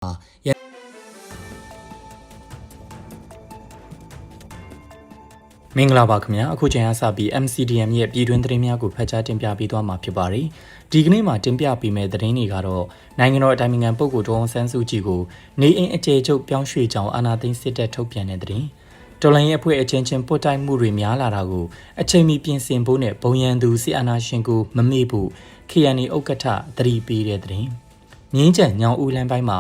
မင်္ဂလာပါခင်ဗျာအခုချိန်ကစပြီး MCDM ရဲ့ပြည်တွင်းသတင်းများကိုဖတ်ကြားတင်ပြပေးသွားမှာဖြစ်ပါတယ်ဒီကနေ့မှာတင်ပြပေးမယ့်သတင်းတွေကတော့နိုင်ငံတော်အတိုင်ပင်ခံပုဂ္ဂိုလ်ဒေါ်အောင်ဆန်းစုကြည်ကိုနေအိမ်အခြေချုပ်ပြောင်းရွှေ့ကြောင်းအာဏာသိမ်းစစ်တပ်ထုတ်ပြန်တဲ့သတင်းတော်လိုင်းရဲ့အဖွဲ့အချင်းချင်းပုတ်တိုက်မှုတွေများလာတာကိုအချိန်မီပြင်ဆင်ဖို့နဲ့ဘုံရန်သူစစ်အာဏာရှင်ကိုမမေ့ဖို့ KNA ဥက္ကဋ္ဌသတိပေးတဲ့သတင်းငင်းချံညောင်ဦးလန်းပိုင်းမှာ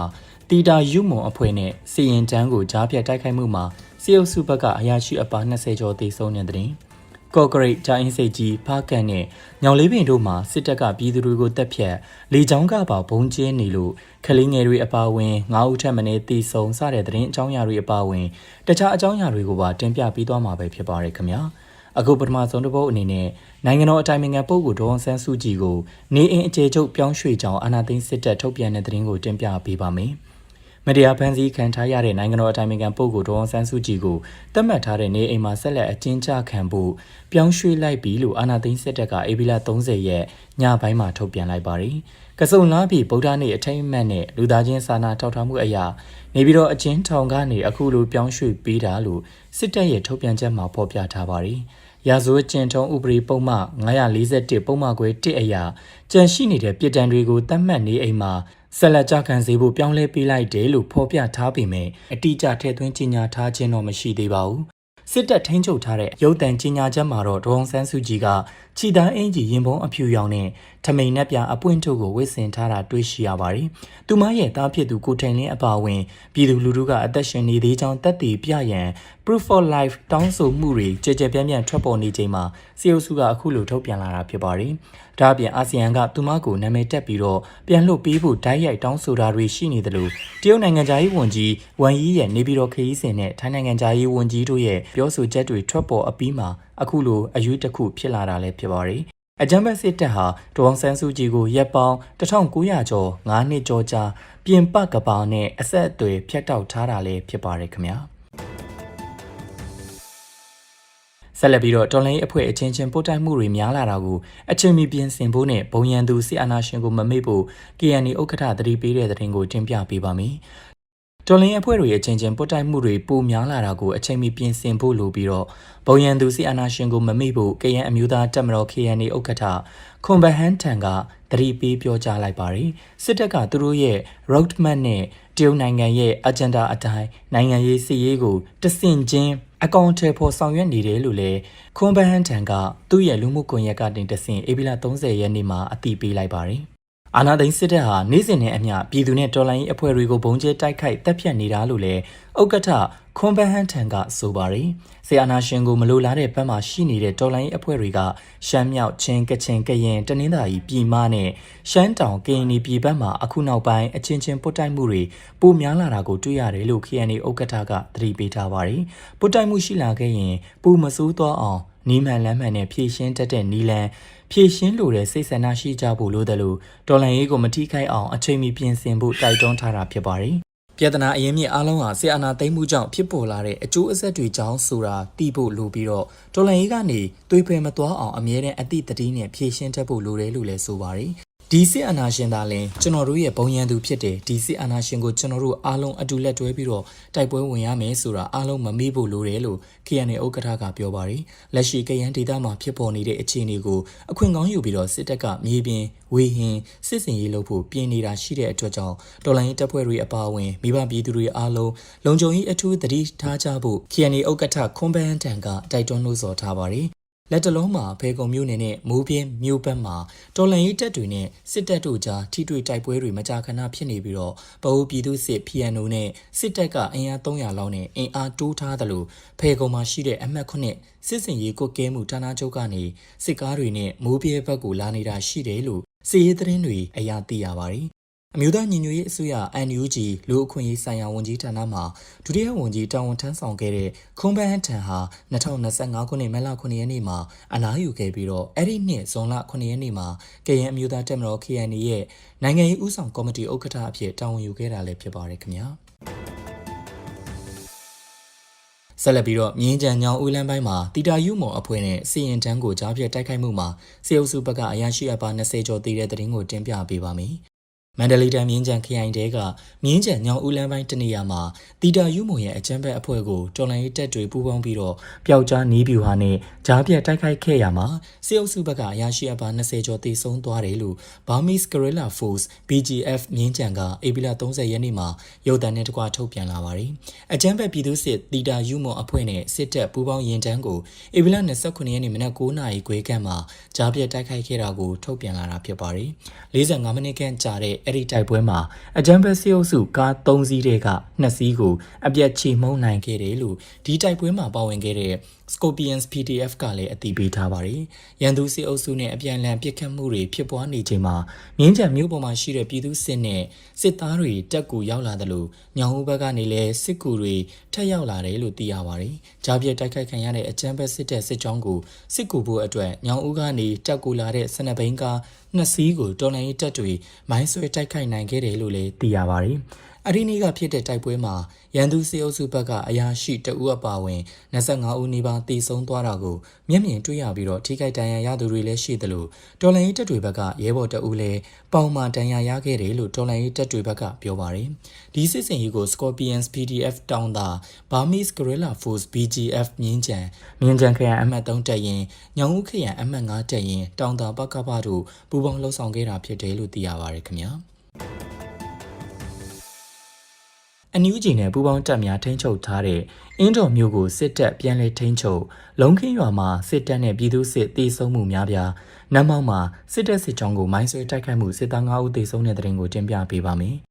တီတာယူမွန်အဖွဲ့နဲ့စီရင်တန်းကိုကြားဖြတ်တိုက်ခိုက်မှုမှာစီအုပ်စုဘက်ကအရာရှိအပါ20ကျော်သေဆုံးတဲ့တဲ့ကော့ဂရိတ်ဂျိုင်းစိတ်ကြီးဖားကန်နဲ့ညောင်လေးပင်တို့မှာစစ်တပ်ကပြည်သူတွေကိုတပ်ဖြတ်လေကြောင်းကပါဘုံကျင်းနေလို့ခလင်းငယ်တွေအပါအဝင်9ဦးထက်မနည်းသေဆုံးစတဲ့တဲ့အကြောင်းအရာတွေအပါအဝင်တခြားအကြောင်းအရာတွေကိုပါတင်ပြပြီးသွားမှာပဲဖြစ်ပါတယ်ခင်ဗျာအခုပထမဆုံးတစ်ပုတ်အနေနဲ့နိုင်ငံတော်အတိုင်ပင်ခံပုဂ္ဂိုလ်ဒေါ်အောင်ဆန်းစုကြည်ကိုနေအိမ်အခြေချုပ်ပြောင်းရွှေ့ကြောင်းအာဏာသိမ်းစစ်တပ်ထုတ်ပြန်တဲ့သတင်းကိုတင်ပြပေးပါမယ်မတရားဖန်ဆီးခံထားရတဲ့နိုင်ငံတော်အတိုင်ပင်ခံပုဂ္ဂိုလ်ဒေါ်အောင်ဆန်းစုကြည်ကိုတတ်မှတ်ထားတဲ့နေအိမ်မှာဆက်လက်အကျဉ်းချခံဖို့ပြောင်းရွှေ့လိုက်ပြီလို့အာဏာသိမ်းစစ်တပ်ကဧပြီလ30ရက်ညပိုင်းမှာထုတ်ပြန်လိုက်ပါတယ်။ကစုံလားပြည်ဗုဒ္ဓနေ့အထိမ်းအမှတ်နဲ့လူသားချင်းစာနာထောက်ထားမှုအရာနေပြီးတော့အကျဉ်းထောင်ကနေအခုလိုပြောင်းရွှေ့ပေးတာလို့စစ်တပ်ရဲ့ထုတ်ပြန်ချက်မှာဖော်ပြထားပါတယ်။ရာဇဝတ်ကျင့်ထုံးဥပဒေပုံမှန်941ပုံမှန်ခွဲ1အရာကြန့်ရှိနေတဲ့ပြည်တံတွေကိုတတ်မှတ်နေအိမ်မှာဆက်လက်ကြခံစေဖို့ပြောင်းလဲပေးလိုက်တယ်လို့ဖော်ပြထားပေမဲ့အတိအကျထည့်သွင်းကြေညာထားခြင်းတော့မရှိသေးပါဘူး။စစ်တပ်ထိန်းချုပ်ထားတဲ့ရုပ်သံကြေညာချက်မှာတော့ဒေါ်အောင်ဆန်းစုကြည်ကခြိသားအင်ဂျီရင်ပုံးအဖြူရောင်နဲ့ထမိန်နှက်ပြအပွင့်ထုတ်ကိုဝစ်ဆင်ထားတာတွေ့ရှိရပါတယ်။သူမရဲ့သားဖြစ်သူကိုထိန်လင်းအပါအဝင်ပြည်သူလူထုကအသက်ရှင်နေသေးကြောင်းသက်သေပြရန် Proof for Life တောင်းဆိုမှုတွေကြဲကြဲပြန့်ပြန့်ထွက်ပေါ်နေချိန်မှာစီအုပ်စုကအခုလိုထုတ်ပြန်လာတာဖြစ်ပါတယ်။ဒါ့အပြင်အာဆီယံကသူမကိုနာမည်တက်ပြီးတော့ပြန်လွှတ်ပေးဖို့တိုက်ရိုက်တောင်းဆိုတာတွေရှိနေတယ်လို့တရုတ်နိုင်ငံသားရေးဝန်ကြီးဝမ်ယီရဲ့နေပြည်တော်ခရီးစဉ်နဲ့ထိုင်းနိုင်ငံသားရေးဝန်ကြီးတို့ရဲ့ပြောဆိုချက်တွေထွက်ပေါ်အပြီးမှာအခုလိုအယူတစ်ခုဖြစ်လာတာလည်းဖြစ်ပါတယ်။အကြမ်းဖက်စစ်တပ်ဟာဒေါ်အောင်ဆန်းစုကြည်ကိုရပ်ပေါင်း1900ကျော်9နှစ်ကျော်ကြာပြင်ပကပောင်နဲ့အဆက်အသွယ်ဖျက်တောက်ထားတာလည်းဖြစ်ပါတယ်ခင်ဗျာ။ဆက်လက်ပြီးတော့တော်လိုင်းအဖွဲ့အချင်းချင်းပို့တိုက်မှုတွေများလာတာကိုအချိန်မီပြင်ဆင်ဖို့နဲ့ဘုံရန်သူစစ်အာဏာရှင်ကိုမမေ့ဖို့ KNA ဥက္ကဋ္ဌသတိပေးတဲ့သတင်းကိုတင်ပြပေးပါမယ်။တော်လိုင်းအဖွဲ့တွေအချင်းချင်းပို့တိုက်မှုတွေပိုများလာတာကိုအချိန်မီပြင်ဆင်ဖို့လိုပြီးတော့ဘုံရန်သူစစ်အာဏာရှင်ကိုမမေ့ဖို့ကရန်အမျိုးသားတပ်မတော် KNA ဥက္ကဋ္ဌခွန်ဘဟန်ထံကသတိပေးပြောကြားလိုက်ပါတယ်။စစ်တပ်ကသူတို့ရဲ့ roadmap နဲ့တရုတ်နိုင်ငံရဲ့ agenda အတိုင်းနိုင်ငံရေးစစ်ရေးကိုတဆင့်ချင်းအကောင့်ထဲပေါ်ဆောင်ရွက်နေတယ်လို့လည်းခွန်ဘဟန်ထံကသူ့ရဲ့လူမှုကွန်ရက်ကနေတဆင့်ဧပြီလ30ရက်နေ့မှာအသိပေးလိုက်ပါတယ်။အာဏာသိမ်းစစ်တပ်ဟာနေ့စဉ်နဲ့အမျှပြည်သူနဲ့တော်လှန်ရေးအဖွဲ့တွေကိုဘုံကျဲတိုက်ခိုက်တပ်ဖြတ်နေတာလို့လည်းဥက္ကဋ္ဌခွန်ဘဟန်ထံကဆိုပါတယ်။စစ်အာဏာရှင်ကိုမလိုလားတဲ့ဘက်မှာရှိနေတဲ့တော်လှန်ရေးအဖွဲ့တွေကရှမ်းမြောက်ချင်းကချင်ကရင်တနင်္သာရီပြည်မနဲ့ရှမ်းတောင်ကရင်ပြည်ဘက်မှာအခုနောက်ပိုင်းအချင်းချင်းပုတ်တိုက်မှုတွေပိုများလာတာကိုတွေ့ရတယ်လို့ KNA ဥက္ကဋ္ဌကသတိပေးထားပါတယ်။ပုတ်တိုက်မှုရှိလာခဲ့ရင်ပိုမဆိုးသွားအောင်နီးမှန်လမ်းမှန်နဲ့ဖြည့်ရှင်းတတ်တဲ့နီလန်ဖြည့်ရှင်းလိုတဲ့စိတ်ဆန္ဒရှိကြဖို့လိုတယ်လို့တော်လှန်ရေးကိုမထိခိုက်အောင်အချိန်မီပြင်ဆင်ဖို့တိုက်တွန်းထားတာဖြစ်ပါတယ်။ပြည်ထနာအရင်မြစ်အားလုံးဟာစစ်အာဏာသိမ်းမှုကြောင့်ဖြစ်ပေါ်လာတဲ့အကျိုးအဆက်တွေကြောင့်ဆိုတာသိဖို့လိုပြီးတော့တော်လှန်ရေးကနေသွေးဖယ်မသွားအောင်အမြဲတမ်းအတိတ်တည်းနဲ့ဖြည့်ရှင်းတတ်ဖို့လိုတယ်လို့လည်းဆိုပါတယ်။ဒီစစ်အာဏာရှင်သားလင်ကျွန်တော်တို့ရဲ့ဘုံရန်သူဖြစ်တယ်ဒီစစ်အာဏာရှင်ကိုကျွန်တော်တို့အားလုံးအတူလက်တွဲပြီးတော့တိုက်ပွဲဝင်ရမယ်ဆိုတာအားလုံးမမေ့ဖို့လိုတယ်လို့ KNA ဥက္ကဋ္ဌကပြောပါတယ်လက်ရှိကရန်ဒေသမှာဖြစ်ပေါ်နေတဲ့အခြေအနေကိုအခွင့်ကောင်းယူပြီးတော့စစ်တပ်ကမြေပြင်ဝေဟင်စစ်စင်ရေးလုပ်ဖို့ပြင်နေတာရှိတဲ့အတွက်ကြောင့်တော်လိုင်းတပ်ဖွဲ့တွေအပါအဝင်မိဘပြည်သူတွေအားလုံးလုံခြုံရေးအထူးသတိထားကြဖို့ KNA ဥက္ကဋ္ဌခွန်ဘန်တန်ကတိုက်တွန်းလို့ဆိုထားပါတယ်လက်တလုံးမှာဖေကုံမြို့နယ်နဲ့မိုးပြင်းမြို့ဘက်မှာတော်လှန်ရေးတပ်တွေနဲ့စစ်တပ်တို့ကြားထိတွေ့တိုက်ပွဲတွေမကြာခဏဖြစ်နေပြီးတော့ပအိုးပြည်သူစစ် PNO နဲ့စစ်တပ်ကအင်အား300လောက်နဲ့အင်အားတိုးထားတယ်လို့ဖေကုံမှာရှိတဲ့အမှတ်9စစ်စင်ရေးကွက်ကဲမှုဌာနချုပ်ကနေစစ်ကားတွေနဲ့မိုးပြဲဘက်ကိုလာနေတာရှိတယ်လို့စစ်ရေးသတင်းတွေအရာသိရပါတယ်အမျိုးသားညီညွတ်ရေးအစိုးရ NUG လူအခွင့်အရေးဆိုင်ရာဝန်ကြီးဌာနမှဒုတိယဝန်ကြီးတာဝန်ထမ်းဆောင်ခဲ့တဲ့ခွန်ဘန်ထန်ဟာ2025ခုနှစ်မတ်လ9ရက်နေ့မှာအနားယူခဲ့ပြီးတော့အဲ့ဒီနှစ်ဇွန်လ9ရက်နေ့မှာကရင်အမျိုးသားတပ်မတော် KNA ရဲ့နိုင်ငံရေးဦးဆောင်ကော်မတီဥက္ကဋ္ဌအဖြစ်တာဝန်ယူခဲ့တာလည်းဖြစ်ပါတယ်ခင်ဗျာဆက်လက်ပြီးတော့မြင်းကြံညောင်ဦးလန်းပိုင်းမှာတီတာယူမွန်အဖွဲ့နဲ့စီရင်တန်းကိုကြားဖြတ်တိုက်ခိုက်မှုမှာစီအုပ်စုဘက်ကအရာရှိအပါ20ကျော်တည်တဲ့သတင်းကိုတင်ပြပေးပါမယ် မန္တလေးတိုင်းမြင်းကြံခရိုင်တဲကမြင်းကြံညောင်ဦးလမ်းပိုင်းတနေရာမှာတီတာယူမွန်ရဲ့အကြမ်းဖက်အဖွဲ့ကိုတော်လှန်ရေးတပ်တွေပူးပေါင်းပြီးတော့ပျောက်ကြားနီးဗျူဟာနဲ့ကြားပြတ်တိုက်ခိုက်ခဲ့ရမှာစစ်အုပ်စုဘက်ကအရာရှိအပါ20ကျော်သေဆုံးသွားတယ်လို့ Burmese Guerrilla Force BGF မြင်းကြံကဧပြီလ30ရက်နေ့မှာရုပ်သံနဲ့တကွထုတ်ပြန်လာပါတယ်။အကြမ်းဖက်ပြည်သူစစ်တီတာယူမွန်အဖွဲ့နဲ့စစ်တပ်ပူးပေါင်းရင်တန်းကိုဧပြီလ29ရက်နေ့မနက်9:00နာရီခွဲခန့်မှာကြားပြတ်တိုက်ခိုက်ခဲ့တာကိုထုတ်ပြန်လာတာဖြစ်ပါတယ်။45မိနစ်ခန့်ကြာတဲ့အဲ့ဒီတိုက်ပွဲမှာအကြမ်းဖက်စစ်အုပ်စုကား3စီးတဲ့က2စီးကိုအပြတ်ချေမှုန်းနိုင်ခဲ့တယ်လို့ဒီတိုက်ပွဲမှာပါဝင်ခဲ့တဲ့ Scorpions PDF ကလည်းအတည်ပြုထားပါတယ်။ရန်သူစစ်အုပ်စုနဲ့အပြန်အလှန်ပစ်ခတ်မှုတွေဖြစ်ပွားနေချိန်မှာမြင်းကြံမြို့ပေါ်မှာရှိတဲ့ပြည်သူစစ်နဲ့စစ်သားတွေတပ်ကူရောက်လာတယ်လို့ညောင်ဦးဘက်ကနေလည်းစစ်ကူတွေထပ်ရောက်လာတယ်လို့သိရပါတယ်။ကြားပြတ်တိုက်ခိုက်ခံရတဲ့အကြမ်းဖက်စစ်တပ်စစ်ကြောင်းကိုစစ်ကူဖို့အတွက်ညောင်ဦးကနေတပ်ကူလာတဲ့စနဘိန်းကား2စီးကိုတော်လှန်ရေးတပ်တွေမိုင်းဆွဲတိုက်ခိုက်နိုင်ခဲ့တယ်လို့လည်းသိရပါတယ်။အရီနီကဖြစ်တဲ့တိုက်ပွဲမှာရန်သူစစ်အုပ်စုဘက်ကအရာရှိတအုပ်အပါဝင်25ဦးနီးပါးသေဆုံးသွားတာကိုမျက်မြင်တွေ့ရပြီးတော့ထိခိုက်ဒဏ်ရာရသူတွေလည်းရှိသလိုတော်လှန်ရေးတပ်တွေဘက်ကရဲဘော်တအုပ်လည်းပေါင်မာဒဏ်ရာရခဲ့တယ်လို့တော်လှန်ရေးတပ်တွေဘက်ကပြောပါတယ်။ဒီစစ်စင်ရေးကို Scorpions PDF တောင်းတာ Burmese Guerrilla Force BGF မြင်းကြံခရိုင်အမှတ်3တပ်ရင်ညောင်ဦးခရိုင်အမှတ်5တပ်ရင်တောင်းတာပကပတို့ပူးပေါင်းလှုပ်ဆောင်ခဲ့တာဖြစ်တယ်လို့သိရပါတယ်ခင်ဗျာ။အန်ယူဂျီနဲ့ပူးပေါင်းတပ်များထိန်းချုပ်ထားတဲ့အင်းတော်မြို့ကိုစစ်တပ်ပြန်လည်ထိန်းချုပ်လုံခင်းရွာမှာစစ်တပ်နဲ့ပြည်သူစစ်တေဆုံးမှုများပြားနမ်းမောက်မှာစစ်တပ်စစ်ကြောင်းကိုမိုင်းဆွဲတိုက်ခိုက်မှုစစ်သား9ဦးသေဆုံးတဲ့တဲ့တင်ကိုတင်ပြပေးပါမယ်။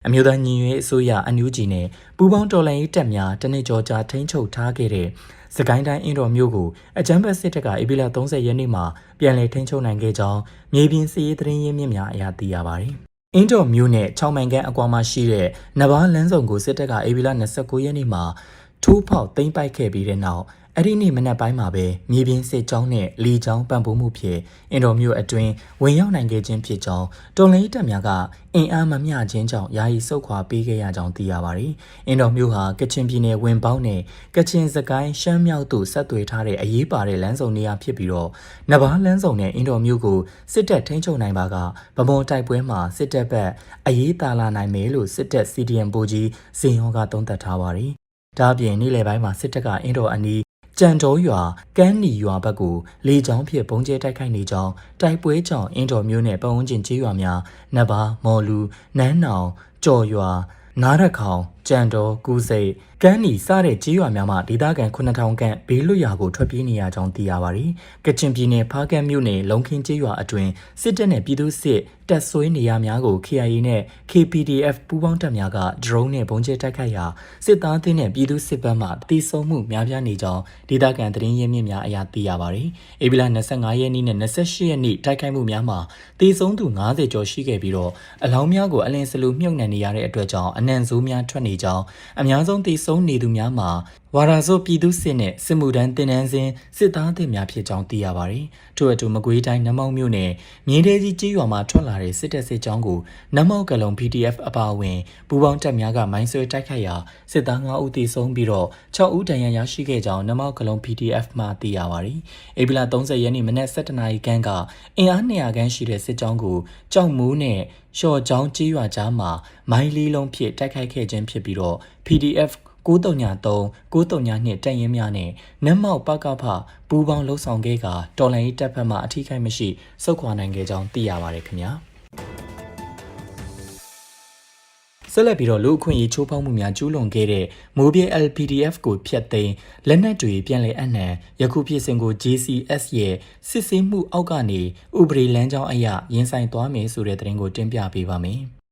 အမျိုးသားညီညွတ်ရေးအစိုးရအန်ယူဂျီနဲ့ပူးပေါင်းတော်လှန်ရေးတပ်များတနစ်ကျော်ကြာထိန်းချုပ်ထားခဲ့တဲ့စကိုင်းတိုင်းအင်းတော်မြို့ကိုအကြမ်းဖက်စစ်တပ်ကဧပြီလ30ရက်နေ့မှာပြန်လည်ထိန်းချုပ်နိုင်ခဲ့ကြောင်းမြေပြင်စစ်ရေးသတင်းရင်းမြစ်များအရသိရပါတယ်။အင်းတော်မြို့နဲ့6မိုင်ခန့်အကွာမှာရှိတဲ့နဘာလန်းဆောင်ကိုစစ်တပ်ကဧပြီလ29ရက်နေ့မှာထိုးဖောက်သိမ်းပိုက်ခဲ့ပြီးတဲ့နောက်အဲ့ဒီနေ့မနက်ပိုင်းမှာပဲမြေပြင်စစ်ကြောင်းနဲ့လီကြောင်းပံ့ပိုးမှုဖြင့်အင်တော်မြို့အတွင်းဝင်ရောက်နိုင်ခဲ့ခြင်းဖြစ်ကြောင်းတော်လှန်ရေးတပ်များကအင်အားမမျှခြင်းကြောင့်ယာယီဆုတ်ခွာပေးခဲ့ရကြောင်းသိရပါတယ်။အင်တော်မြို့ဟာကချင်ပြည်နယ်ဝင်ပေါင်းနဲ့ကချင်စကိုင်းရှမ်းမြောက်တို့ဆက်သွယ်ထားတဲ့အရေးပါတဲ့လမ်းစုံနေရာဖြစ်ပြီးတော့နဘာလမ်းစုံနဲ့အင်တော်မြို့ကိုစစ်တပ်ထိန်းချုပ်နိုင်ပါကဗမော်တိုက်ပွဲမှာစစ်တပ်ဘက်အရေးသာလာနိုင်မယ်လို့စစ်တပ် CDM ဗိုလ်ကြီးဇင်ရောကသုံးသပ်ထားပါတယ်။ဒါ့အပြင်နေ့လယ်ပိုင်းမှာစစ်တပ်ကအင်တော်အနီးကြံတော်ရွာကန်းနီရွာဘက်ကိုလေကြောင်းဖြင့်ပုံကျဲတိုက်ခိုက်နေကြောင်းတိုက်ပွဲကြောင့်အင်းတော်မျိုးနဲ့ပတ်ဝန်းကျင်ကျေးရွာများနဘာမော်လူနန်းနောင်ကြော်ရွာနားရခေါင်ကြံတော်ကူစိတ်ကန်းနီစတဲ့ကျေးရွာများမှာဒေသခံ9000ခန့်ဘေးလွတ်ရာကိုထွက်ပြေးနေရကြောင်းသိရပါတယ်။ကချင်ပြည်နယ်ဖားကန့်မြို့နယ်လုံခင်းကျေးရွာအတွင်းစစ်တပ်နဲ့ပြည်သူစစ်တပ်ဆွေးနေရာများကို KIA နဲ့ KPDF ပူးပေါင်းတပ်များက drone နဲ့ပုံကျဲတိုက်ခိုက်ရာစစ်သားသင်းနဲ့ပြည်သူစစ်ဘက်မှတိစုံမှုများပြားနေကြောင်းဒေသခံသတင်းရင်းမြစ်များအရသိရပါတယ်။ဧပြီလ25ရက်နေ့နဲ့28ရက်နေ့တိုက်ခိုက်မှုများမှာတိစုံသူ90ကျော်ရှိခဲ့ပြီးတော့အလောင်းများကိုအလင်းစလူမြုပ်နှံနေရတဲ့အတွက်ကြောင့်အနံ့ဆိုးများထွက်နေကြောင်းအများဆုံးတိစုံနေသူများမှာဝါရာဇိုပြည်သူစစ်နဲ့စစ်မှုထမ်းတင်နန်းစဉ်စစ်သားသစ်များဖြစ်ကြောင်းသိရပါတယ်။ထို့အတူမကွေးတိုင်းနမောက်မြို့နယ်မြင်းတဲကြီးကျေးရွာမှာထွက်လာတဲ့စစ်တပ်စစ်ကြောင်းကိုနမောက်ကလုံ PDF အပါအဝင်ပူးပေါင်းတပ်များကမိုင်းဆွဲတိုက်ခိုက်ရာစစ်သား9ဦးသေဆုံးပြီးတော့6ဦးဒဏ်ရာရရှိခဲ့ကြောင်းနမောက်ကလုံ PDF မှသိရပါတယ်။ဧပြီလ30ရက်နေ့မနက်7:00နာရီခန့်ကအင်အား200ခန့်ရှိတဲ့စစ်ကြောင်းကိုကြောက်မိုးနဲ့ရှော့ချောင်းကျေးရွာကြားမှာမိုင်းလေးလုံးဖြင့်တိုက်ခိုက်ခဲ့ခြင်းဖြစ်ပြီးတော့ PDF 933 932တပ်ရင်းများနဲ့နတ်မောက်ပကဖပူးပေါင်းလှုပ်ဆောင်ခဲ့ကတော်လှန်ရေးတပ်ဖက်မှအထိခိုက်မရှိစုခွာနိုင်ခဲ့ကြောင်းသိရပါတယ်ခင်ဗျာဆက်လက်ပြီးတော့လူအခွင့်အရေးချိုးဖောက်မှုများကျူးလွန်ခဲ့တဲ့မိုးပြဲ LPDF ကိုဖျက်သိမ်းလက်နက်တွေပြန်လည်အနှံယခုဖြစ်စဉ်ကို JCS ရဲ့စစ်ဆေးမှုအောက်ကနေဥပဒေလမ်းကြောင်းအရရင်ဆိုင်သွားမယ်ဆိုတဲ့သတင်းကိုတင်ပြပေးပါမယ်။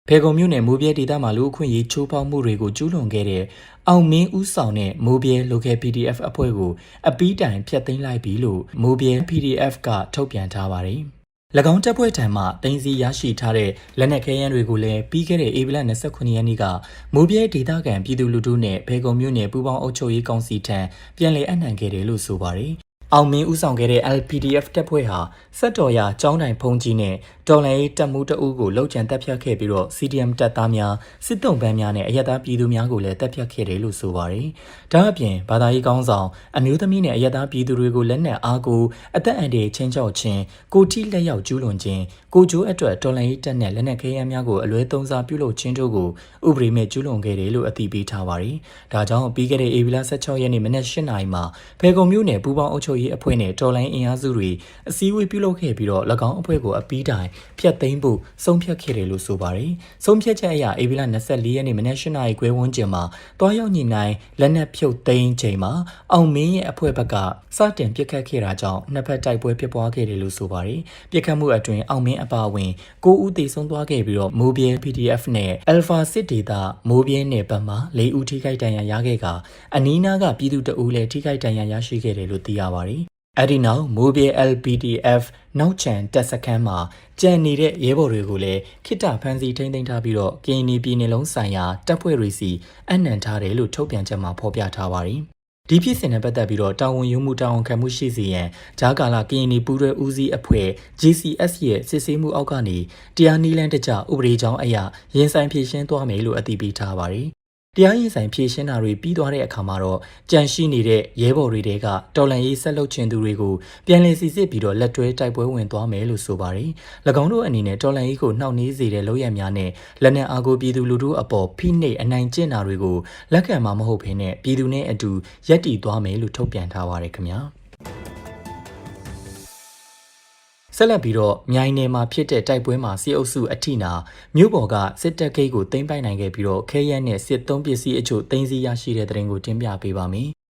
ဖေကုံမြို့နယ်မိုးပြဲဒေသမှာလူအခွင့်အရေးချိုးဖောက်မှုတွေကိုကျူးလွန်ခဲ့တဲ့အောင်မင်းဦးဆောင်တဲ့မိုးပြဲ Local PDF အဖွဲ့ကိုအပီးတိုင်ဖျက်သိမ်းလိုက်ပြီလို့မိုးပြဲ PDF ကထုတ်ပြန်ထားပါတယ်။၎င်းတပ်ဖွဲ့ထံမှတင်စီရရှိထားတဲ့လက်နက်ခဲယမ်းတွေကိုလည်းပြီးခဲ့တဲ့ဧပြီလ29ရက်နေ့ကမိုးပြဲဒေသခံပြည်သူလူထုနဲ့ဖေကုံမြို့နယ်ပူးပေါင်းအုပ်ချုပ်ရေးကောင်စီထံပြန်လည်အနှံခဲ့တယ်လို့ဆိုပါတယ်။အောင်မင်းဦးဆောင်ခဲ့တဲ့ LPDF တပ်ဖွဲ့ဟာစက်တော်ရကျောင်းတိုင်ဖုံးကြီးနဲ့ တော်လှန်ရေးတပ်မှုတအုပ်ကိုလှုပ်ကြံတက်ဖြတ်ခဲ့ပြီးတော့ CDM တပ်သားများစစ်တုံးပန်းများနဲ့အရက်သားပြည်သူများကိုလည်းတက်ဖြတ်ခဲ့တယ်လို့ဆိုပါတယ်။ဒါအပြင်ဘာသာရေးကောင်းဆောင်အမျိုးသမီးနဲ့အရက်သားပြည်သူတွေကိုလက်နက်အားကိုအသက်အန္တရာယ်ချင်းချောက်ခြင်းကိုတိလက်ရောက်ကျူးလွန်ခြင်းကိုကျိုးအတွက်တော်လှန်ရေးတပ်နဲ့လက်နက်ခဲယမ်းများကိုအလွဲသုံးစားပြုလုပ်ခြင်းတို့ကိုဥပဒေမဲ့ကျူးလွန်ခဲ့တယ်လို့အသိပေးထားပါတယ်။ဒါကြောင့်ပြီးခဲ့တဲ့ဧပြီလ16ရက်နေ့မနက်8 နာရီမှာဖေကုံမြို့နယ်ပူပေါင်းအုပ်ချုပ်ရေးအဖွဲ့နဲ့တော်လှန်ရေးအင်အားစုတွေအစည်းအဝေးပြုလုပ်ခဲ့ပြီးတော့၎င်းအဖွဲ့ကိုအပီးတိုင်ဖျက်သိမ်းဖို့ဆုံးဖြတ်ခဲ့တယ်လို့ဆိုပါတယ်။ဆုံးဖြတ်ချက်အရဧပြီလ24ရက်နေ့မနက်8 နာရီခွဲဝန်းကျင်မှာတွားရောက်ညှိနှိုင်းလက်နက်ဖြုတ်သိမ်းချိန်မှာအောင်မင်းရဲ့အဖွဲ့ဘက်ကစတင်ပစ်ခတ်ခဲ့တာကြောင့်နှစ်ဖက်တိုက်ပွဲဖြစ်ပွားခဲ့တယ်လို့ဆိုပါတယ်။ပစ်ခတ်မှုအတွင်းအောင်မင်းအပါအဝင်9 ဦးသေဆုံးသွားခဲ့ပြီးတော့မိုးပြဲ PDF နဲ့ Alpha စစ်ဒေသမိုးပြဲနယ်ဘက်မှာ4 ဦးထိခိုက်ဒဏ်ရာရခဲ့ကအနီးနားကပြည်သူတအုပ်လည်းထိခိုက်ဒဏ်ရာရရှိခဲ့တယ်လို့သိရပါတယ်။အဲဒီနောက်မိုးပြဲ LPDF နောက်ချန်တပ်စခန်းမှာကြံနေတဲ့ရဲဘော်တွေကိုလည်းခိတဖမ်းဆီးထိန်းသိမ်းထားပြီးတော့ကရင်ပြည်နယ်လုံးဆိုင်ရာတပ်ဖွဲ့တွေစီအနှံထားတယ်လို့ထုတ်ပြန်ချက်မှာဖော်ပြထားပါတယ်။ဒီဖြစ်စဉ်နဲ့ပတ်သက်ပြီးတော့တာဝန်ယူမှုတာဝန်ခံမှုရှိစေရန်ဂျာကာလာကရင်ပူးတွဲဦးစီးအဖွဲ့ GCS ရဲ့စစ်ဆေးမှုအောက်ကနေတရားနည်းလမ်းတကျဥပဒေကြောင်းအရရင်ဆိုင်ဖြည့်ရှင်းသွားမယ်လို့အသိပေးထားပါတယ်။တရားရင်ဆိုင်ဖြည့်ရှင်းတာတွေပြီးသွားတဲ့အခါမှာတော့ကြန့်ရှိနေတဲ့ရဲဘော်တွေကတော်လန်ရေးဆက်လုပ်ချင်သူတွေကိုပြန်လည်စီစစ်ပြီးတော့လက်တွဲတိုက်ပွဲဝင်သွားမယ်လို့ဆိုပါတယ်။၎င်းတို့အနေနဲ့တော်လန်ရေးကိုနှောင့်နှေးစေတဲ့လုပ်ရများနဲ့လက်နက်အားကိုပြည်သူလူထုအပေါ်ဖိနှိပ်အနိုင်ကျင့်တာတွေကိုလက်ခံမှာမဟုတ်ဘဲနဲ့ပြည်သူနဲ့အတူရပ်တည်သွားမယ်လို့ထုတ်ပြန်ထားပါတယ်ခင်ဗျာ။ဆက်လက်ပြီးတော့မြိုင်နယ်မှာဖြစ်တဲ့တိုက်ပွဲမှာစစ်အုပ်စုအထိနာမြို့ပေါ်ကစစ်တပ်ဂိတ်ကိုသိမ်းပိုက်နိုင်ခဲ့ပြီးတော့ခဲယမ်းနဲ့စစ်သုံးပစ္စည်းအချို့သိမ်းဆည်းရရှိတဲ့တဲ့ရင်ကိုတင်ပြပေးပါမယ်။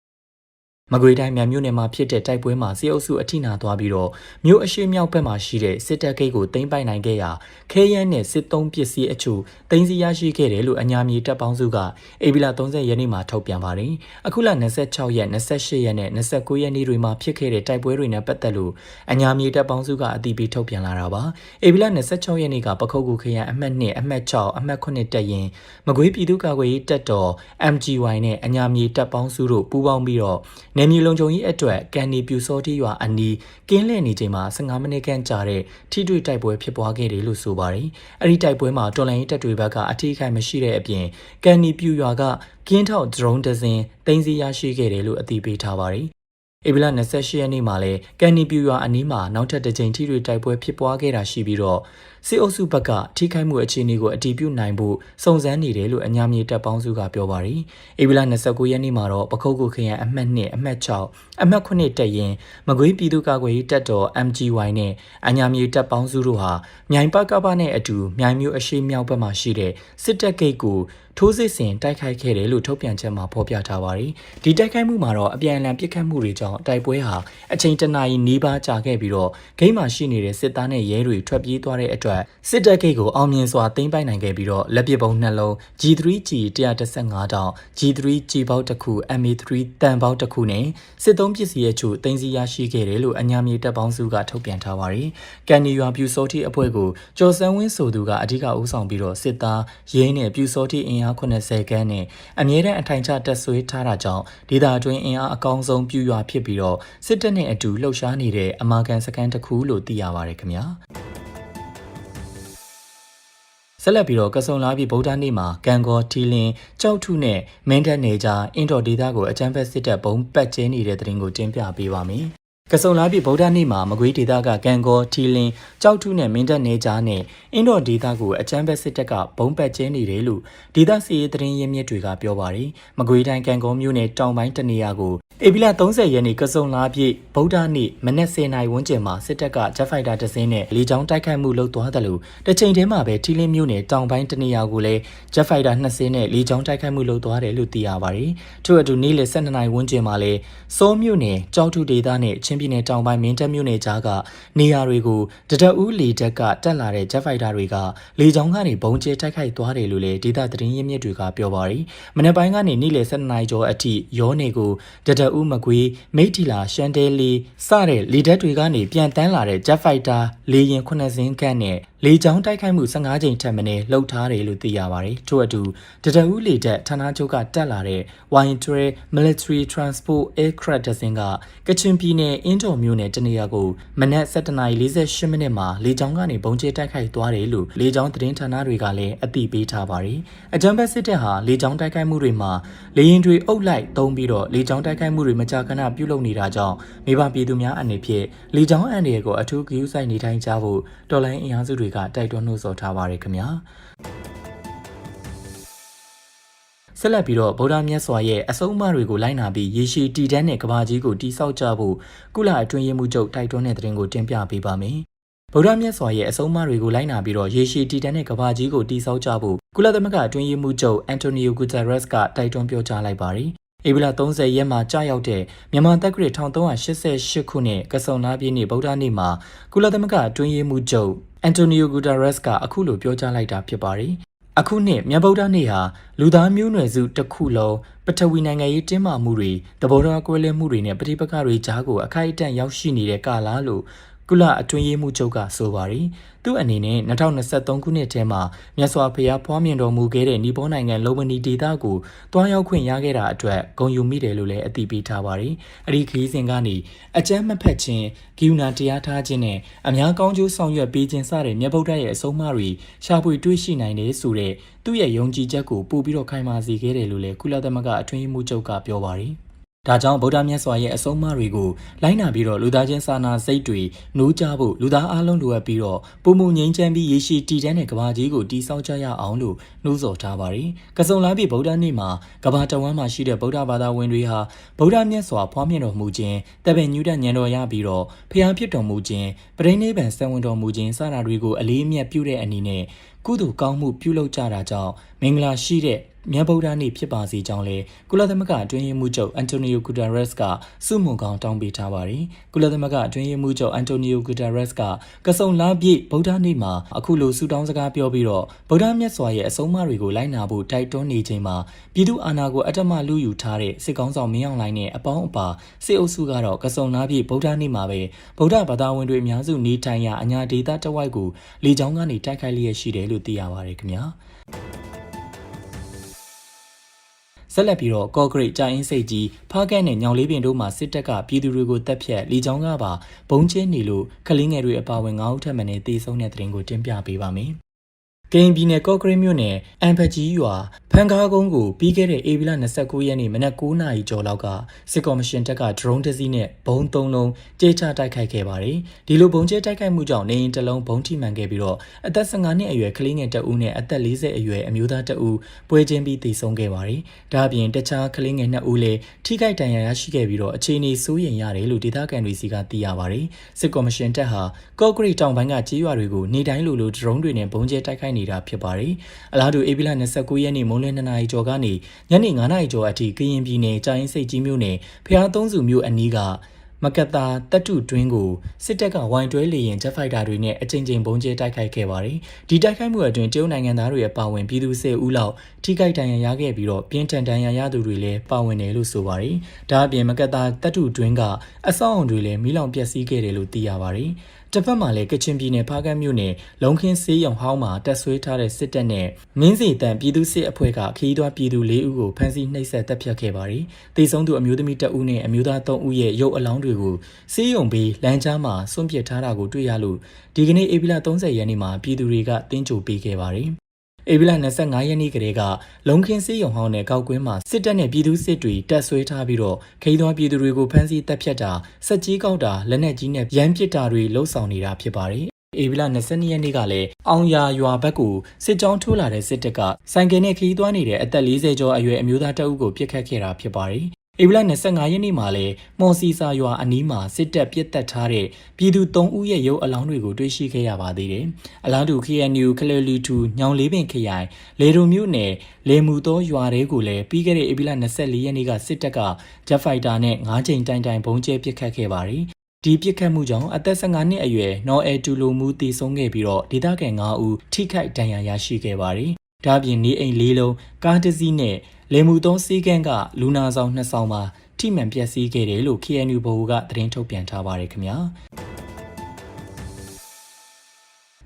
မကွေးတိုင်းမြိုင်မြို့နယ်မှာဖြစ်တဲ့တိုက်ပွဲမှာစစ်အုပ်စုအထိနာသွားပြီးတော့မြို့အရှိမြောက်ဘက်မှာရှိတဲ့စစ်တပ်ဂိတ်ကိုသိမ်းပိုက်နိုင်ခဲ့ရာခဲယမ်းနဲ့စစ်သုံးပစ္စည်းအချို့သိမ်းဆည်းရရှိခဲ့တယ်လို့အညာမြေတပ်ပေါင်းစုကဧပြီလ30ရက်နေ့မှာထုတ်ပြန်ပါတယ်။အခုလ26ရက်28ရက်နဲ့29ရက်နေ့တွေမှာဖြစ်ခဲ့တဲ့တိုက်ပွဲတွေနဲ့ပတ်သက်လို့အညာမြေတပ်ပေါင်းစုကအသိပေးထုတ်ပြန်လာတာပါ။ဧပြီလ26ရက်နေ့ကပခုတ်ကူခရိုင်အမှတ်2အမှတ်6အမှတ်9တပ်ရင်းမကွေးပြည်သူ့ကာကွယ်ရေးတပ်တော် MGY နဲ့အညာမြေတပ်ပေါင်းစုတို့ပူးပေါင်းပြီးတော့နယ်မြေလုံခြုံရေးအတွက်ကန်နီပြူစောတိရွာအနီးကင်းလှည့်နေချိန်မှာ15မိနစ်ခန့်ကြာတဲ့ထိတွေ့တိုက်ပွဲဖြစ်ပွားခဲ့တယ်လို့ဆိုပါတယ်။အဲဒီတိုက်ပွဲမှာတော်လိုင်းတပ်တွေဘက်ကအထိအခိုက်မရှိတဲ့အပြင်ကန်နီပြူရွာကကင်းထောက်ဒရုန်းတစ်စင်းတင်စီရရှိခဲ့တယ်လို့အသိပေးထားပါတယ်။ဧပြီလ28ရက်နေ့မှာလည်းကန်နီပြူရွာအနီးမှာနောက်ထပ်တစ်ကြိမ်ထိတွေ့တိုက်ပွဲဖြစ်ပွားခဲ့တာရှိပြီးတော့စစ်အုပ်စုဘက်ကထိခိုက်မှုအခြေအနေကိုအတည်ပြုနိုင်ဖို့စုံစမ်းနေတယ်လို့အညာမြေတပ်ပေါင်းစုကပြောပါတယ်။ဧပြီလ29ရက်နေ့မှာတော့ပခုတ်ကူခရိုင်အမှတ်2အမှတ်6အမှတ်9တပ်ရင်းမကွေးပြည်သူ့ကာကွယ်ရေးတပ်တော် MGY နဲ့အညာမြေတပ်ပေါင်းစုတို့ဟာမြိုင်ပကပနဲ့အတူမြိုင်မြို့အရှိမြောက်ဘက်မှာရှိတဲ့စစ်တပ်ဂိတ်ကိုထိုးစစ်ဆင်တိုက်ခိုက်ခဲ့တယ်လို့ထုတ်ပြန်ချက်မှာဖော်ပြထားပါတယ်။ဒီတိုက်ခိုက်မှုမှာတော့အပြန်အလှန်ပစ်ခတ်မှုတွေကြောင့်တိုက်ပွဲဟာအချိန်တနာရီနီးပါးကြာခဲ့ပြီးတော့ဂိတ်မှာရှိနေတဲ့စစ်သားနဲ့ရဲတွေထွက်ပြေးသွားတဲ့အတွက်စစ်တပ်ဂိတ်ကိုအောင်မြင်စွာသိမ်းပိုက်နိုင်ခဲ့ပြီးတော့လက်ပစ်ဗုံး2လုံး G3G 115တောင် G3G ပေါက်တစ်ခု MA3 တန်ပေါက်တစ်ခုနဲ့စစ်သုံးပစ္စည်းအချို့သိမ်းဆည်းရရှိခဲ့တယ်လို့အညာမြေတပ်ပေါင်းစုကထုတ်ပြန်ထားပါတယ်။ကန်နီရွာပြူစောတိအဖွဲ့ကိုကျော်စန်းဝင်းဆိုသူကအဓိကဦးဆောင်ပြီးတော့စစ်သားရဲနဲ့ပြူစောတိအင်အား80ခန်းနဲ့အမြဲတမ်းအထိုင်ချတပ်ဆွဲထားတာကြောင့်ဒေသအတွင်းအင်အားအကောင်းဆုံးပြူရွာဖြစ်ပြီးတော့စစ်တပ်နဲ့အတူလှုပ်ရှားနေတဲ့အမာခံစခန်းတစ်ခုလို့သိရပါတယ်ခင်ဗျာဆက်လက်ပြီးတော့ကဆုံလာပြည်ဗုဒ္ဓနေ့မှာကံကောထီလင်းကြောက်ထုနဲ့မင်းတပ်နယ်ကြားအင်တော်ဒေသကိုအကြမ်းဖက်စစ်တပ်ဘုံပတ်ကျင်းနေတဲ့တဲ့ရင်ကိုတင်ပြပေးပါမယ်ကဆုံလာပြည်ဗုဒ္ဓနေ့မှာမကွေးဒေသကကံကောထီလင်းကြောက်ထုနဲ့မင်းတပ်နယ်ကြားနဲ့အင်တော်ဒေသကိုအကြမ်းဖက်စစ်တပ်ကဘုံပတ်ကျင်းနေတယ်လို့ဒေသစီရေးသတင်းရင်းမြစ်တွေကပြောပါတယ်မကွေးတိုင်းကံကောမြို့နယ်တောင်ပိုင်းတနေရာကိုဧပြီလ30ရက်နေ့ကဆုံလာပြည်ဗုဒ္ဓနေ့မနက်10:00နာရီဝန်းကျင်မှာစစ်တပ်ကဂျက်ဖိုက်တာတစ်စင်းနဲ့လေကြောင်းတိုက်ခိုက်မှုလုပ်သွားတယ်လို့တစ်ချိန်တည်းမှာပဲထီလင်းမြို့နယ်တောင်ပိုင်းတနေရာကိုလည်းဂျက်ဖိုက်တာ2စင်းနဲ့လေကြောင်းတိုက်ခိုက်မှုလုပ်သွားတယ်လို့သိရပါတယ်။ထို့အတူနေ့လယ်12:00နာရီဝန်းကျင်မှာလည်းစိုးမြို့နယ်ကြောက်ထုဒေသနဲ့ချင်းပြည်နယ်တောင်ပိုင်းမင်းတပ်မြို့နယ်ကြားကနေရာတွေကိုတဒအူးလေတပ်ကတက်လာတဲ့ဂျက်ဖိုက်တာတွေကလေကြောင်းကနေဘုံကျဲတိုက်ခိုက်သွားတယ်လို့လည်းဒေသသတင်းရင်းမြစ်တွေကပြောပါတယ်။မနေ့ပိုင်းကနေနေ့လယ်12:00နာရီကျော်အထိရောနေကိုတဒဦးမကွေးမိတ်တီလာရှန်တဲလီစတဲ့လေတပ်တွေကနေပြန်တန်းလာတဲ့ဂျက်ဖိုက်တာလေယာဉ်9စင်းခန့်နဲ့ လေကြောင်းတိုက်ခိုက်မှု15ကြိမ်ထက်မနည်းလှုပ်ထားတယ်လို့သိရပါတယ်။ထို့အတူတတအူးလေတပ်ဌာနချုပ်ကတက်လာတဲ့ Y-12 Military Transport Aircraft တစ်စင်းကကချင်ပြည်နယ်အင်းတော်မြို့နယ်တနေရာကိုမနက်7:48မိနစ်မှာလေကြောင်းကနေဘုံကျဲတိုက်ခိုက်သွားတယ်လို့လေကြောင်းသတင်းဌာနတွေကလည်းအသိပေးထားပါတယ်။အကြမ်းဖက်စစ်တပ်ဟာလေကြောင်းတိုက်ခိုက်မှုတွေမှာလေယာဉ်တွေအုပ်လိုက်သုံးပြီးတော့လေကြောင်းတိုက်ခိုက်မှုတွေမကြာခဏပြုလုပ်နေတာကြောင့်မိဘပြည်သူများအနေဖြင့်လေကြောင်းအန္တရာယ်ကိုအထူးဂရုစိုက်နေထိုင်ကြဖို့တော်လိုင်းအင်အားစုတွေကတိုက်တွန်းနှိုးဆော်ထားပါတယ်ခင်ဗျာဆက်လက်ပြီးတော့ဗုဒ္ဓမြတ်စွာရဲ့အဆုံးအမတွေကိုလိုက်နာပြီးရေရှည်တည်တံ့တဲ့ကဘာကြီးကိုတည်ဆောက်ကြဖို့ကုလအတွင်းရေးမှူးချုပ်တိုက်တွန်းတဲ့သတင်းကိုတင်ပြပေးပါမယ်ဗုဒ္ဓမြတ်စွာရဲ့အဆုံးအမတွေကိုလိုက်နာပြီးတော့ရေရှည်တည်တံ့တဲ့ကဘာကြီးကိုတည်ဆောက်ကြဖို့ကုလသမဂ္ဂအတွင်းရေးမှူးချုပ်အန်တိုနီယိုဂူတာရက်စ်ကတိုက်တွန်းပြောကြားလိုက်ပါတယ်ဧပြီလ30ရက်မှာကြာရောက်တဲ့မြန်မာတက္ကရာ1388ခုနှစ်ကဆုံလပြည့်နေ့ဗုဒ္ဓနေ့မှာကုလသမဂ္ဂအတွင်းရေးမှူးချုပ်အန်တိုနီယိုဂူတာရက်စ်ကအခုလိုပြောကြားလိုက်တာဖြစ်ပါတယ်။အခုနှစ်မြတ်ဗုဒ္ဓနေ့ဟာလူသားမျိုးနွယ်စုတစ်ခုလုံးပထဝီနိုင်ငံရေးတင်းမာမှုတွေသဘောထားကွဲလွဲမှုတွေနဲ့ပဋိပက္ခတွေကြားကိုအခိုက်အတန့်ရောက်ရှိနေတဲ့ကာလလို့ကုလအတွင်းရေးမှူးချုပ်ကဆိုပါတယ်။သူ့အနေနဲ့2023ခုနှစ်ထဲမှာမြတ်စွာဘုရားဖွားမြင်တော်မူခဲ့တဲ့နီပေါနိုင်ငံလုံမနီဒေသကိုတွားရောက်ခွင့်ရခဲ့တာအတွက်ဂုဏ်ယူမိတယ်လို့လည်းအသိပေးထားပါတယ်။အဲဒီခရီးစဉ်ကနေအကျမ်းမဖက်ခြင်းဂိူနာတရားထားခြင်းနဲ့အများကောင်းကျိုးဆောင်ရွက်ပေးခြင်းစတဲ့မြတ်ဗုဒ္ဓရဲ့အဆုံးအမတွေရှာဖွေတွေ့ရှိနိုင်တယ်ဆိုတဲ့သူ့ရဲ့ယုံကြည်ချက်ကိုပို့ပြီးတော့ခိုင်မာစေခဲ့တယ်လို့လည်းကုလသမဂ္ဂအတွင်းရေးမှူးချုပ်ကပြောပါတယ်။ဒါကြောင့်ဗုဒ္ဓမြတ်စွာရဲ့အဆုံးအမတွေကိုလိုက်နာပြီးတော့လူသားချင်းစာနာစိတ်တွေနှိုးကြဖို့လူသားအလုံးလိုအပ်ပြီးတော့ပုံမှုငြိမ်းချမ်းပြီးရေရှည်တည်တံ့တဲ့ကဘာကြီးကိုတည်ဆောက်ကြရအောင်လို့နှိုးဆော်ထားပါတယ်။ကဆုံလပြည့်ဗုဒ္ဓနေ့မှာကဘာတဝမ်းမှာရှိတဲ့ဗုဒ္ဓဘာသာဝင်တွေဟာဗုဒ္ဓမြတ်စွာဖွားမြင်တော်မူခြင်းတပည့်ညူတညံတော်ရပြီးတော့ဖျားဖြစ်တော်မူခြင်းပရိနိဗ္ဗာန်ဆံဝင်တော်မူခြင်းစတာတွေကိုအလေးအမြတ်ပြုတဲ့အနေနဲ့ကုသိုလ်ကောင်းမှုပြုလုပ်ကြတာကြောင့်မင်္ဂလာရှိတဲ့မြတ်ဗုဒ္ဓနေ့ဖြစ်ပါစေကြောင်းလည်းကုလသမဂ္ဂအတွင်းရေးမှူးချုပ်အန်တိုနီယိုဂူတာရက်စ်ကဆုမွန်ကောင်းတောင်းပေးထားပါတယ်။ကုလသမဂ္ဂအတွင်းရေးမှူးချုပ်အန်တိုနီယိုဂူတာရက်စ်ကကဆုံလပြည့်ဗုဒ္ဓနေ့မှာအခုလိုဆုတောင်းစကားပြောပြီးတော့ဗုဒ္ဓမြတ်စွာရဲ့အဆုံးအမတွေကိုလိုက်နာဖို့တိုက်တွန်းနေချိန်မှာပြည်သူအာဏာကိုအတ္တမလူယူထားတဲ့စစ်ကောင်းဆောင်မင်းအောင်လှိုင်နဲ့အပေါင်းအပါစစ်အုပ်စုကတော့ကဆုံလပြည့်ဗုဒ္ဓနေ့မှာပဲဗုဒ္ဓဘာသာဝင်တွေအများစုနေထိုင်ရာအညာဒေသတဝိုက်ကိုလေကြောင်းကနေတိုက်ခိုက်လျက်ရှိတယ်လို့သိရပါတယ်ခင်ဗျာ။ဆက်လက်ပြီးတော့ကော့ဂရိတ်ကြာအင်းစိတ်ကြီးဖားကန့်နဲ့ညောင်လေးပင်တို့မှာစစ်တပ်ကပြည်သူတွေကိုတပ်ဖြတ်လေကြောင်းကပါဘုံကျင်းနေလို့ကလေးငယ်တွေအပါအဝင်9ဦးထပ်မံတေဆုံးတဲ့တဲ့တင်ကိုတင်ပြပေးပါမယ်။ကရင်ပြည်နယ်ကော့ဂရိတ်မြို့နယ်အန်ဖက်ကြီးရွာဖန်ကားကုန်းကိုပြီးခဲ့တဲ့ဧပြီလ29ရက်နေ့မနက်9:00နာရီကျော်လောက်ကစစ်ကော်မရှင်တပ်ကဒရုန်းတစ်စီးနဲ့ဘုံ3လုံးကျဲချတိုက်ခိုက်ခဲ့ပါတယ်။ဒီလိုဘုံကျဲတိုက်ခိုက်မှုကြောင့်နေအိမ်တစ်လုံးဘုံထိမှန်ခဲ့ပြီးတော့အသက်15နှစ်အရွယ်ကလေးငယ်2ဦးနဲ့အသက်40အရွယ်အမျိုးသား2ဦးပွဲချင်းပြီးသေဆုံးခဲ့ပါတယ်။ဒါ့အပြင်တခြားကလေးငယ်2ဦးလည်းထိခိုက်ဒဏ်ရာရရှိခဲ့ပြီးတော့အခြေအနေဆိုးရင်ရတယ်လို့ဒေသခံတွေစီကသိရပါတယ်။စစ်ကော်မရှင်တပ်ဟာကော့ဂရိတ်တောင်ပိုင်းကကြေးရွာတွေကိုနေတိုင်းလိုဒရုန်းတွေနဲ့ဘုံကျဲတိုက်ခိုက်နေတာဖြစ်ပါတယ်။အလားတူဧပြီလ29ရက်နေ့မွန်းလွဲ2နာရီကျော်ကနေညနေ9နာရီကျော်အထိကရင်ပြည်နယ်ကြာအင်းစိတ်ကြီးမြို့နယ်ဖျားသုံးစုမြို့အနီးကမကတာတပ်တုတွင်းကိုစစ်တပ်ကဝိုင်တွဲလေရင်ဂျက်ဖိုက်တာတွေနဲ့အကြိမ်ကြိမ်ဘုံကျဲတိုက်ခိုက်ခဲ့ပါတယ်။ဒီတိုက်ခိုက်မှုအတွင်းတရုတ်နိုင်ငံသားတွေအပါအဝင်ပြည်သူ10ဦးလောက်ထိခိုက်ဒဏ်ရာရခဲ့ပြီးတော့ပြင်းထန်ဒဏ်ရာရသူတွေလည်းပါဝင်တယ်လို့ဆိုပါတယ်။ဒါအပြင်မကတာတပ်တုတွင်းကအဆောက်အုံတွေလည်းမီးလောင်ပျက်စီးခဲ့တယ်လို့သိရပါတယ်။တစ်ဖက်မှာလည်းကချင်ပြည်နယ်ဖားကန့်မြို့နယ်လုံခင်းစေးရုံဟောင်းမှာတပ်ဆွဲထားတဲ့စစ်တပ်နဲ့မင်းစီတန်ပြည်သူစစ်အဖွဲ့ကခရီးသွားပြည်သူ4ဦးကိုဖမ်းဆီးနှိပ်စက်တပ်ဖြတ်ခဲ့ပါတယ်။သေဆုံးသူအမျိုးသမီး1ဦးနဲ့အမျိုးသား3ဦးရဲ့ရုပ်အလောင်းတွေကိုစေးရုံဘေးလမ်းကြားမှာစွန့်ပစ်ထားတာကိုတွေ့ရလို့ဒီကနေ့ဧပြီလ30ရက်နေ့မှာပြည်သူတွေကတင်းကြိုပေးခဲ့ပါတယ်။ဧပြီလ25ရက်နေ့ကတည်းကလုံခင်းစေးရုံဟောင်းနဲ့ကောက်ကွင်းမှာစစ်တပ်နဲ့ပြည်သူစစ်တွေတပ်ဆွဲထားပြီးတော့ခရီးသွားပြည်သူတွေကိုဖမ်းဆီးတပ်ဖြတ်တာစက်ကြီးကောက်တာလက်နက်ကြီးနဲ့ရမ်းပစ်တာတွေလှုပ်ဆောင်နေတာဖြစ်ပါတယ်။ဧပြီလ22ရက်နေ့ကလည်းအောင်ရရွာဘက်ကိုစစ်ကြောင်းထိုးလာတဲ့စစ်တပ်ကဆိုင်ကယ်နဲ့ခရီးသွားနေတဲ့အသက်40ကျော်အရွယ်အမျိုးသားတအုပ်ကိုပစ်ခတ်ခဲ့တာဖြစ်ပါတယ်။ဧပြီလ25ရက်နေ့မှာလည်းမော်စီစာရွာအနီးမှာစစ်တပ်ပစ်တက်ထားတဲ့ပြည်သူ3ဦးရဲ့ရုပ်အလောင်းတွေကိုတွေ့ရှိခဲ့ရပါသေးတယ်။အလားတူ KNU ခလယ်လီ2ညောင်လေးပင်ခရိုင်လေရုံမြို့နယ်လေမူသောရွာတွေကိုလည်းပြီးခဲ့တဲ့ဧပြီလ24ရက်နေ့ကစစ်တပ်ကဂျက်ဖိုက်တာနဲ့9ကြိမ်တိုင်ဘုံကျဲပစ်ခတ်ခဲ့ပါတယ်။ဒီပစ်ခတ်မှုကြောင့်အသက်15နှစ်အရွယ်နော်အဲတူလိုမူတည်ဆုံးခဲ့ပြီးတော့ဒေသခံ9ဦးထိခိုက်ဒဏ်ရာရရှိခဲ့ပါတယ်။ဒါ့အပြင်နေအိမ်4လုံးကားတစ်စီးနဲ့လေမူသောစီးကန်းကလူနာဆောင်2ဆောင်မှာထိမှန်ပျက်စီးခဲ့တယ်လို့ KNU ဗဟိုကသတင်းထုတ်ပြန်ထားပါတယ်ခင်ဗျာ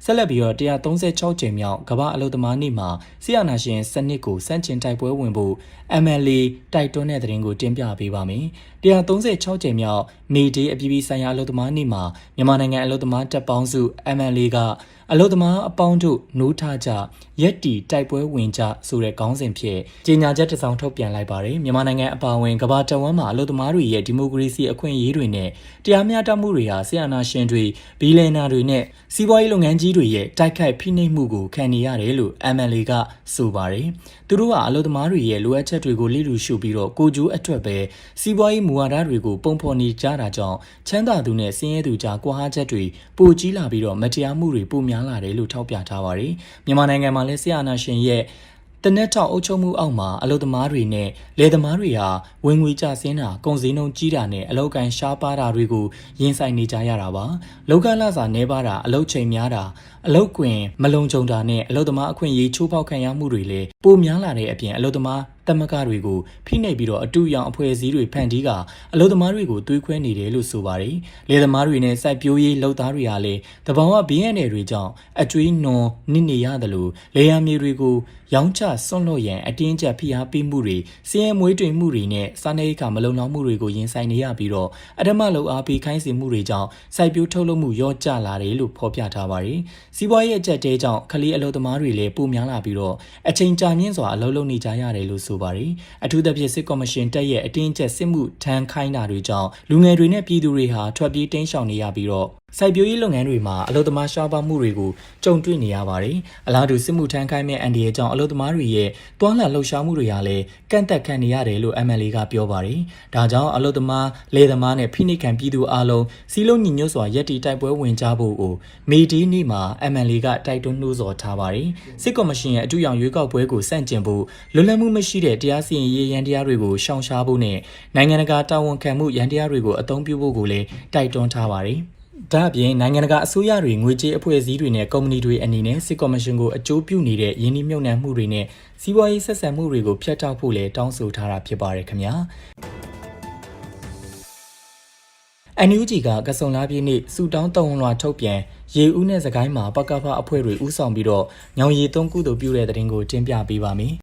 ဆက်လက်ပြီးတော့136ကြိမ်မြောက်ကမ္ဘာအလုပ်သမားနေ့မှာဆီယနာရှင်စနစ်ကိုစန့်ကျင်တိုက်ပွဲဝင်ဖို့ MLA တိုက်တွန်းတဲ့သတင်းကိုတင်ပြပေးပါမယ်။136ကြိမ်မြောက်မေဒေးအပြည်ပြည်ဆိုင်ရာအလုပ်သမားနေ့မှာမြန်မာနိုင်ငံအလုပ်သမားတပ်ပေါင်းစု MLA ကအလုပ်သမားအပေါင်းတို့နိုးထကြရက်တီတိုက်ပွဲဝင်ကြဆိုတဲ့ခေါင်းစဉ်ဖြင့်ကြေညာချက်တစ်စောင်ထုတ်ပြန်လိုက်ပါတယ်။မြန်မာနိုင်ငံအပါအဝင်ကမ္ဘာတဝန်းမှာအလုပ်သမားတွေရဲ့ဒီမိုကရေစီအခွင့်အရေးတွေနဲ့တရားမျှတမှုတွေဟာဆီယနာရှင်တွေဘီလီယံနာတွေနဲ့စီးပွားရေးလုပ်ငန်းကြီးတွေရဲ့တိုက်ခိုက်ဖိနှိပ်မှုကိုခံနေရတယ်လို့ MLA ကဆိုပါတယ်။သူတို့ကအလုပ်သမားတွေရဲ့လိုအပ်ချက်တွေကိုလိလူရှုပြီးတော့ကိုကျိုးအတွက်ပဲစီးပွားရေးမူဝါဒတွေကိုပုံဖော်နေကြတာကြောင့်ချမ်းသာသူနဲ့ဆင်းရဲသူကြားကွာဟချက်တွေပိုကြီးလာပြီးတော့မတရားမှုတွေပိုများလာတယ်လို့ထောက်ပြထားပါတယ်။မြန်မာနိုင်ငံမှာလည်းဆီယနာရှင်ရဲ့တနက်ထောက်အုပ်ချုပ်မှုအောက်မှာအလုပ်သမားတွေနဲ့လယ်သမားတွေဟာဝင်ငွေကျဆင်းတာကုန်စည်နှုန်းကြီးတာနဲ့အလုပ်ကိုင်ရှားပါးတာတွေကိုရင်ဆိုင်နေကြရတာပါလောကလစာနှဲပါတာအလုပ်ချိန်များတာအလုပ်ကွင်မလုံခြုံတာနဲ့အလုပ်သမားအခွင့်အရေးချိုးဖောက်ခံရမှုတွေလည်းပိုများလာတဲ့အပြင်အလုပ်သမားတမကတွေကိုဖိနှိပ်ပြီးတော့အတူရောင်အဖွဲ့အစည်းတွေဖန်တီးကအလုပ်သမားတွေကိုသွေးခွဲနေတယ်လို့ဆိုပါတယ်လယ်သမားတွေနဲ့စိုက်ပျိုးရေးလုပ်သားတွေဟာလည်းတဘာဝဘေးရန်တွေကြောင့်အကျွေးနွန်နစ်နေရတယ်လို့လေယာမြေတွေကိုရောင်းချစွန့်လွတ်ရန်အတင်းကျပ်ဖိအားပေးမှုတွေစီးရဲမွေးတွင်မှုတွေနဲ့စားနပ်ရိက္ခာမလုံလောက်မှုတွေကိုရင်ဆိုင်နေရပြီးတော့အဓမ္မလုံအားပေးခိုင်းစေမှုတွေကြောင့်စိုက်ပျိုးထုတ်လုပ်မှုရော့ကျလာတယ်လို့ဖော်ပြထားပါတယ်စီးပွားရေးအကျပ်တဲကြောင့်ကလေးအလုပ်သမားတွေလည်းပိုများလာပြီးတော့အချိန်ကြာမြင့်စွာအလုပ်လုပ်နေကြရတယ်လို့ဆိုပါတယ်အထူးသဖြင့်စစ်ကော်မရှင်တက်ရဲ့အတင်းကျပ်စစ်မှုထမ်းခိုင်းတာတွေကြောင့်လူငယ်တွေနဲ့ပြည်သူတွေဟာထွက်ပြေးတိမ်းရှောင်နေရပြီးတော့စိုက်ပျိုးရေးလုပ်ငန်းတွေမှာအလုပ်သမားရှားပါးမှုတွေကိုကြုံတွေ့နေရပါတယ်။အလားတူစစ်မှုထမ်းခိုင်းမဲ့အန်ဒီရဲ့ကြောင့်အလုပ်သမားတွေရဲ့တွန်းလှန်လှုပ်ရှားမှုတွေဟာလည်းကန့်သက်ခံနေရတယ်လို့ MLA ကပြောပါတယ်။ဒါကြောင့်အလုပ်သမားလယ်သမားနဲ့ဖိနှိပ်ခံပြည်သူအလုံးစီးလုံးညီညွတ်စွာရက်တီတိုက်ပွဲဝင်ကြဖို့ကိုမေဒီနေ့မှာ MLA ကတိုက်တွန်းနှိုးဆော်ထားပါတယ်။စစ်ကော်မရှင်ရဲ့အထူးရောင်ရွေးကောက်ပွဲကိုစန့်ကျင်ဖို့လွတ်လပ်မှုမရှိတဲ့တရားစီရင်ရေးရန်တရားတွေကိုရှောင်ရှားဖို့နဲ့နိုင်ငံတကာတာဝန်ခံမှုရန်တရားတွေကိုအသုံးပြုဖို့ကိုလည်းတိုက်တွန်းထားပါတယ်။ဒါအပြင်နိုင်ငံတကာအစိုးရတွေငွေကြေးအဖွဲ့အစည်းတွေနဲ့ကုမ္ပဏီတွေအနေနဲ့စစ်ကော်မရှင်ကိုအကျိုးပြုနေတဲ့ယင်းနှိမ့်မြုပ်နှံမှုတွေနဲ့စီးပွားရေးဆက်ဆံမှုတွေကိုဖျက်တောက်ဖို့လည်းတောင်းဆိုထားတာဖြစ်ပါတယ်ခင်ဗျာNUG ကကစုံလားပြည့်နေ့စူတောင်းတုံလွှာထုတ်ပြန်ရေဦးနဲ့စကိုင်းမှာပကဖအဖွဲ့တွေဥဆောင်ပြီးတော့ညောင်ရီသုံးကုသိုလ်ပြုတဲ့တဲ့တင်ကိုတင်ပြပေးပါမယ်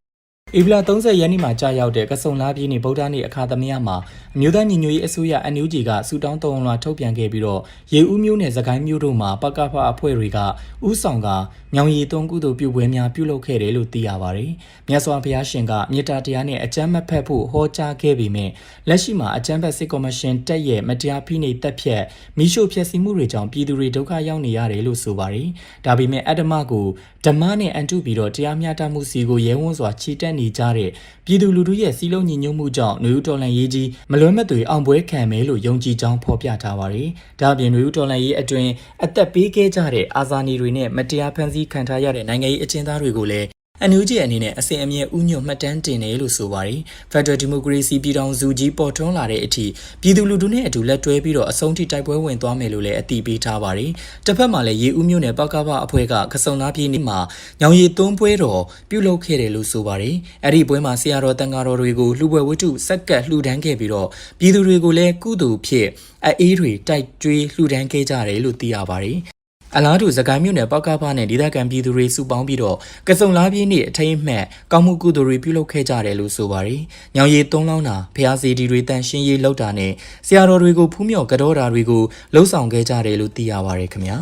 ဧပြီလ30ရက်နေ့မှာကြာရောက်တဲ့ကစုံလားပြည်နယ်ဗုဒ္ဓနေ့အခါသမယမှာအမျိုးသားညီညွတ်ရေးအစိုးရ NUG ကစူတောင်းတုံလွှာထုတ်ပြန်ခဲ့ပြီးတော့ရေဦးမျိုးနဲ့စကိုင်းမျိုးတို့မှာပကဖအဖွဲ့တွေကဥဆောင်ကညောင်ရီသုံးကုသိုလ်ပြုပွဲများပြုလုပ်ခဲ့တယ်လို့သိရပါတယ်။မြတ်စွာဘုရားရှင်ကမေတ္တာတရားနဲ့အကျမ်းမဖက်ဖို့ဟောကြားခဲ့ပေမဲ့လက်ရှိမှာအကျမ်းဖက်စစ်ကော်မရှင်တက်ရဲ့မတရားဖိနှိပ်တပ်ဖြတ်မိရှုဖျက်ဆီးမှုတွေကြောင့်ပြည်သူတွေဒုက္ခရောက်နေရတယ်လို့ဆိုပါတယ်။ဒါပေမဲ့အတ္တမကိုဓမ္မနဲ့အန်တုပြီးတော့တရားမျှတမှုစီကိုရဲဝံ့စွာခြေတက်နေကြတဲ့ပြည်သူလူထုရဲ့စီလုံးညီညွတ်မှုကြောင့်ຫນွေဦးတော်လှန်ရေးကြီးမလွဲမသွေအောင်ပွဲခံမယ်လို့ယုံကြည်ကြောင်းဖော်ပြထားပါတယ်။ဒါ့အပြင်ຫນွေဦးတော်လှန်ရေးအတွင်းအသက်ပေးခဲ့ကြတဲ့အာဇာနည်တွေနဲ့မတရားဖန်ဆီးခံထားရတဲ့နိုင်ငံရေးအကျဉ်းသားတွေကိုလည်းNUG အနေနဲ့အစဉ်အမြဲဥညွတ်မှတ်တမ်းတင်တယ်လို့ဆိုပါတယ်။ Federal Democracy ပြည်ထောင်စုကြီးပေါ်ထွန်းလာတဲ့အထိပြည်သူလူထုနဲ့အတူလက်တွဲပြီးတော့အဆုံးထိတိုက်ပွဲဝင်သွားမယ်လို့လည်းအတည်ပြုထားပါတယ်။တစ်ဖက်မှာလည်းရေဦးမျိုးနဲ့ပကဖအဖွဲ့ကကစုံလားပြည်နေ့မှာညောင်ရီသုံးပွဲတော်ပြုလုပ်ခဲ့တယ်လို့ဆိုပါတယ်။အဲ့ဒီပွဲမှာဆရာတော်တန်ဃာတော်တွေကိုလှူပွဲဝတ္ထုစက္ကပ်လှူဒန်းခဲ့ပြီးတော့ပြည်သူတွေကိုလည်းကုသိုလ်ဖြစ်အေးတွေတိုက်ကြွေးလှူဒန်းခဲ့ကြတယ်လို့သိရပါတယ်။အလားတူစကိုင်းမြို့နယ်ပောက်ကဖနဲ့ဒေသခံပြည်သူတွေစုပေါင်းပြီးတော့ကစုံလားပြည့်နေ့အထိမ်းအမှတ်ကောင်းမှုကုသိုလ်တွေပြုလုပ်ခဲ့ကြတယ်လို့ဆိုပါတယ်။ညောင်ရီသုံးလောင်းတာဖျားစီဒီတွေတန်ရှင်းရေးလုပ်တာနဲ့ဆရာတော်တွေကိုဖူးမြော်ကြောတာတွေကိုလှုပ်ဆောင်ခဲ့ကြတယ်လို့သိရပါတယ်ခင်ဗျာ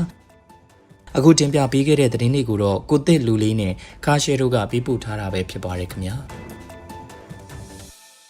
။အခုတင်ပြပေးခဲ့တဲ့သတင်းတွေကိုတော့ကိုသစ်လူလေးနဲ့ခါရှဲတို့ကပြပို့ထားတာပဲဖြစ်ပါတယ်ခင်ဗျာ။